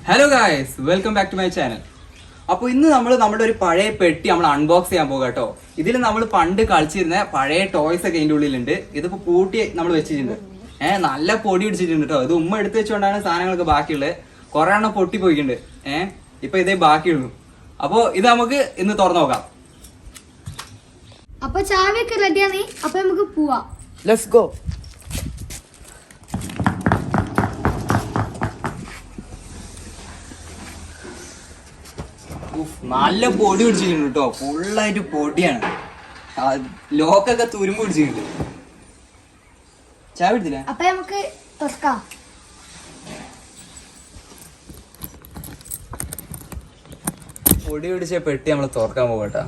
Hello guys, welcome back to my channel. അപ്പോൾ ഇന്ന് നമ്മുടെ ഒരു പഴയ പെട്ടി നമ്മൾ അൺബോക്സ് ചെയ്യാൻ പോകുക കേട്ടോ. ഇതിൽ നമ്മൾ പണ്ട് കളിച്ചിരുന്ന പഴയ ടോയ്സ് ഒക്കെ ഇതിൻ്റെ ഉള്ളിലുണ്ട്. ഇതിപ്പോൾ പൂട്ടി നമ്മൾ വെച്ചിട്ടുണ്ട്. നല്ല പൊടി പിടിച്ചിട്ടുണ്ട് കേട്ടോ. ഇത് ഉമ്മ എടുത്ത് വെച്ചുകൊണ്ടാണ് സാധനങ്ങളൊക്കെ ബാക്കിയുള്ളത്. കുറെ എണ്ണം പൊട്ടി പോയിട്ടുണ്ട്. ഇപ്പൊ ഇതേ ബാക്കിയുള്ളൂ. അപ്പോൾ ഇത് നമുക്ക് ഇന്ന് തുറന്നു നോക്കാം. അപ്പൊ ചാവിയൊക്കെ റെഡിയാണ്. അപ്പൊ നമുക്ക് പോവാം. Let's go. നല്ല പൊടി പിടിച്ചിട്ടുണ്ട് കേട്ടോ. ഫുള്ളായിട്ട് പൊടിയാണ്. ലോക്കൊക്കെ തുരുമ്പ് പിടിച്ചിട്ടുണ്ട്. ചായ പിടിച്ചില്ല. അപ്പൊ നമുക്ക് തുറക്കാം. പൊടി പിടിച്ച പെട്ടി നമ്മൾ തുറക്കാൻ പോകട്ടാ.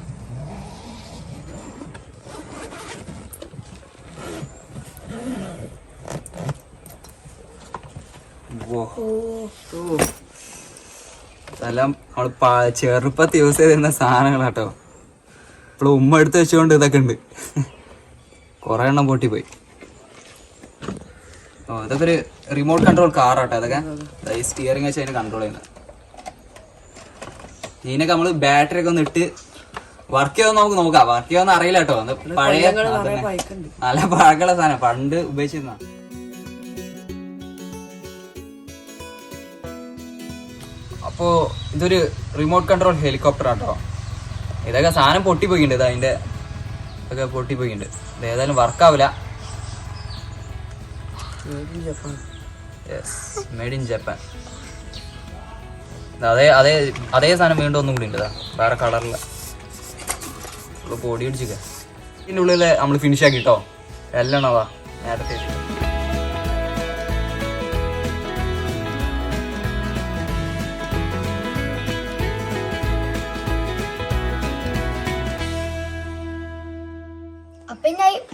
എല്ലാം നമ്മൾ ചെറുപ്പത്ത് യൂസ് ചെയ്തിരുന്ന സാധനങ്ങളാട്ടോ. ഇപ്പോൾ ഉമ്മ എടുത്ത് വെച്ചുകൊണ്ട് ഇതൊക്കെ ഉണ്ട്. കുറെ എണ്ണം പൊട്ടിപ്പോയി. ഇതൊക്കെ ഒരു റിമോട്ട് കൺട്രോൾ കാറാട്ടോ. ഇതൊക്കെ ഈ സ്റ്റിയറിംഗ് വെച്ച് അതിന് കൺട്രോൾ ചെയ്യുന്നത്. ഇതിനൊക്കെ നമ്മൾ ബാറ്ററി ഒക്കെ ഒന്ന് ഇട്ട് വർക്ക് ചെയ്യാൻ നമുക്ക് നോക്കാം. വർക്ക് ചെയ്യാന്ന് അറിയില്ല കേട്ടോ. പഴയ നല്ല പഴക്കമുള്ള സാധനം പണ്ട് ഉപയോഗിച്ചിരുന്ന. അപ്പോൾ ഇതൊരു റിമോട്ട് കൺട്രോൾ ഹെലികോപ്റ്റർ ആട്ടോ. ഇതൊക്കെ സാധനം പൊട്ടിപ്പോയിട്ടുണ്ട്. ഇത് അതിൻ്റെ ഇതൊക്കെ പൊട്ടിപ്പോയിട്ടുണ്ട്. ഇത് ഏതായാലും വർക്കാവില്ല. Made in Japan. അതേ സാധനം വീണ്ടും ഒന്നും കൂടി ഉണ്ട്. വേറെ കളറില്ല. പൊടി പിടിച്ചിക്ക. ഇതിൻ്റെ ഉള്ളിൽ നമ്മൾ ഫിനിഷ് ആക്കി കേട്ടോ. എല്ലാം വാ നേരത്തെ.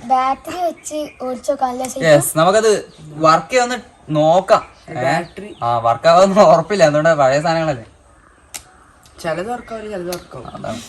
ബാറ്ററി വെച്ച് നമുക്കത് വർക്ക് ചെയ്യാന്ന് നോക്കാം. വർക്കാവുന്ന ഉറപ്പില്ല. അതുകൊണ്ട് പഴയ സാധനങ്ങളല്ലേ. ചിലത് വർക്കാവില്ല, ചിലത് വർക്കാവും. അതാണ്.